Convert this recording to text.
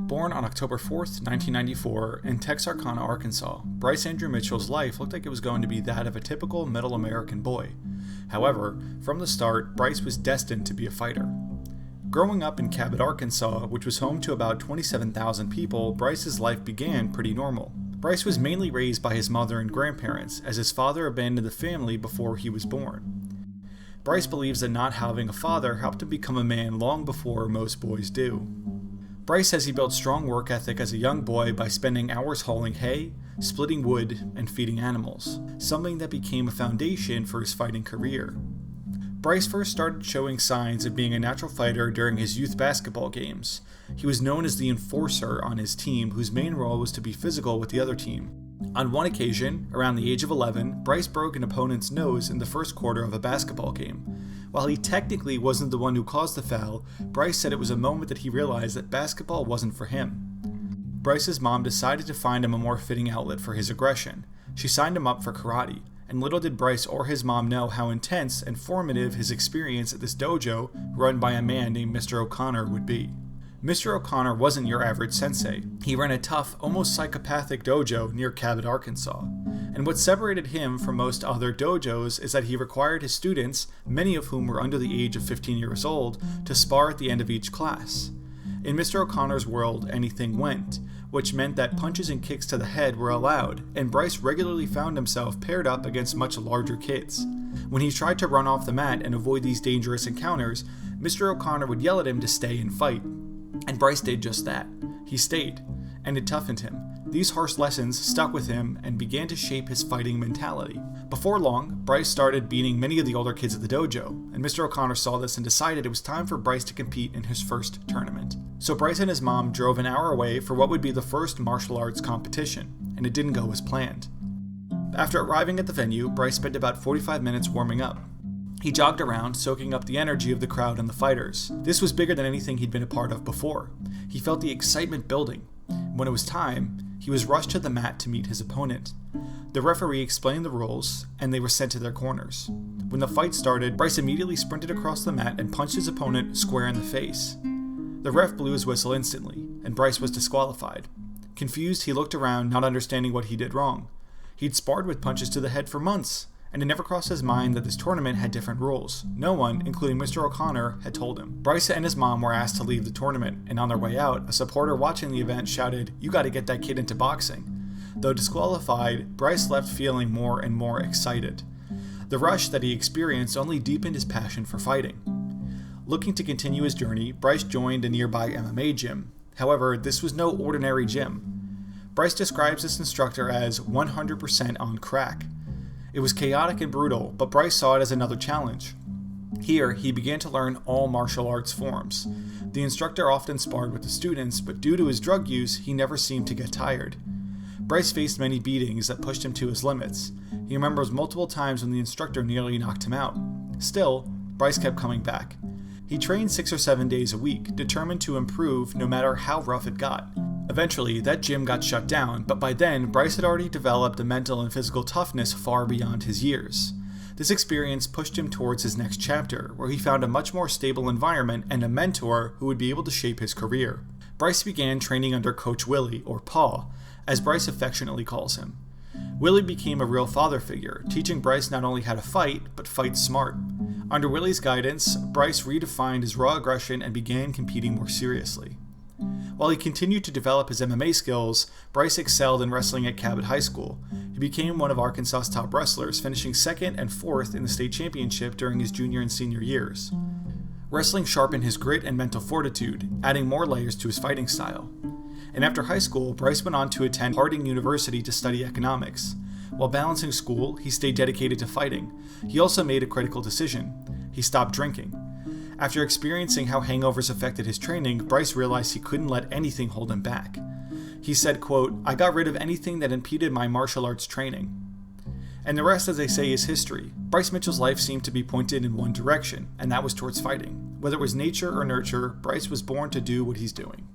Born on October 4th, 1994, in Texarkana, Arkansas, Bryce Andrew Mitchell's life looked like it was going to be that of a typical middle American boy. However, from the start, Bryce was destined to be a fighter. Growing up in Cabot, Arkansas, which was home to about 27,000 people, Bryce's life began pretty normal. Bryce was mainly raised by his mother and grandparents, as his father abandoned the family before he was born. Bryce believes that not having a father helped him become a man long before most boys do. Bryce says he built strong work ethic as a young boy by spending hours hauling hay, splitting wood, and feeding animals, something that became a foundation for his fighting career. Bryce first started showing signs of being a natural fighter during his youth basketball games. He was known as the enforcer on his team, whose main role was to be physical with the other team. On one occasion, around the age of 11, Bryce broke an opponent's nose in the first quarter of a basketball game. While he technically wasn't the one who caused the foul, Bryce said it was a moment that he realized that basketball wasn't for him. Bryce's mom decided to find him a more fitting outlet for his aggression. She signed him up for karate, and little did Bryce or his mom know how intense and formative his experience at this dojo, run by a man named Mr. O'Connor, would be. Mr. O'Connor wasn't your average sensei. He ran a tough, almost psychopathic dojo near Cabot, Arkansas. And what separated him from most other dojos is that he required his students, many of whom were under the age of 15 years old, to spar at the end of each class. In Mr. O'Connor's world, anything went, which meant that punches and kicks to the head were allowed, and Bryce regularly found himself paired up against much larger kids. When he tried to run off the mat and avoid these dangerous encounters, Mr. O'Connor would yell at him to stay and fight. And Bryce did just that. He stayed, and it toughened him. These harsh lessons stuck with him and began to shape his fighting mentality. Before long, Bryce started beating many of the older kids at the dojo, and Mr. O'Connor saw this and decided it was time for Bryce to compete in his first tournament. So Bryce and his mom drove an hour away for what would be the first martial arts competition, and it didn't go as planned. After arriving at the venue, Bryce spent about 45 minutes warming up. He jogged around, soaking up the energy of the crowd and the fighters. This was bigger than anything he'd been a part of before. He felt the excitement building. When it was time, he was rushed to the mat to meet his opponent. The referee explained the rules, and they were sent to their corners. When the fight started, Bryce immediately sprinted across the mat and punched his opponent square in the face. The ref blew his whistle instantly, and Bryce was disqualified. Confused, he looked around, not understanding what he did wrong. He'd sparred with punches to the head for months, and it never crossed his mind that this tournament had different rules. No one, including Mr. O'Connor, had told him. Bryce and his mom were asked to leave the tournament, and on their way out, a supporter watching the event shouted, "You gotta get that kid into boxing." Though disqualified, Bryce left feeling more and more excited. The rush that he experienced only deepened his passion for fighting. Looking to continue his journey, Bryce joined a nearby MMA gym. However, this was no ordinary gym. Bryce describes this instructor as 100% on crack. It was chaotic and brutal, but Bryce saw it as another challenge. Here, he began to learn all martial arts forms. The instructor often sparred with the students, but due to his drug use, he never seemed to get tired. Bryce faced many beatings that pushed him to his limits. He remembers multiple times when the instructor nearly knocked him out. Still, Bryce kept coming back. He trained 6 or 7 days a week, determined to improve no matter how rough it got. Eventually, that gym got shut down, but by then, Bryce had already developed a mental and physical toughness far beyond his years. This experience pushed him towards his next chapter, where he found a much more stable environment and a mentor who would be able to shape his career. Bryce began training under Coach Willie, or Pa, as Bryce affectionately calls him. Willie became a real father figure, teaching Bryce not only how to fight, but fight smart. Under Willie's guidance, Bryce redefined his raw aggression and began competing more seriously. While he continued to develop his MMA skills, Bryce excelled in wrestling at Cabot High School. He became one of Arkansas's top wrestlers, finishing 2nd and 4th in the state championship during his junior and senior years. Wrestling sharpened his grit and mental fortitude, adding more layers to his fighting style. And after high school, Bryce went on to attend Harding University to study economics. While balancing school, he stayed dedicated to fighting. He also made a critical decision. He stopped drinking. After experiencing how hangovers affected his training, Bryce realized he couldn't let anything hold him back. He said, quote, "I got rid of anything that impeded my martial arts training." And the rest, as they say, is history. Bryce Mitchell's life seemed to be pointed in one direction, and that was towards fighting. Whether it was nature or nurture, Bryce was born to do what he's doing.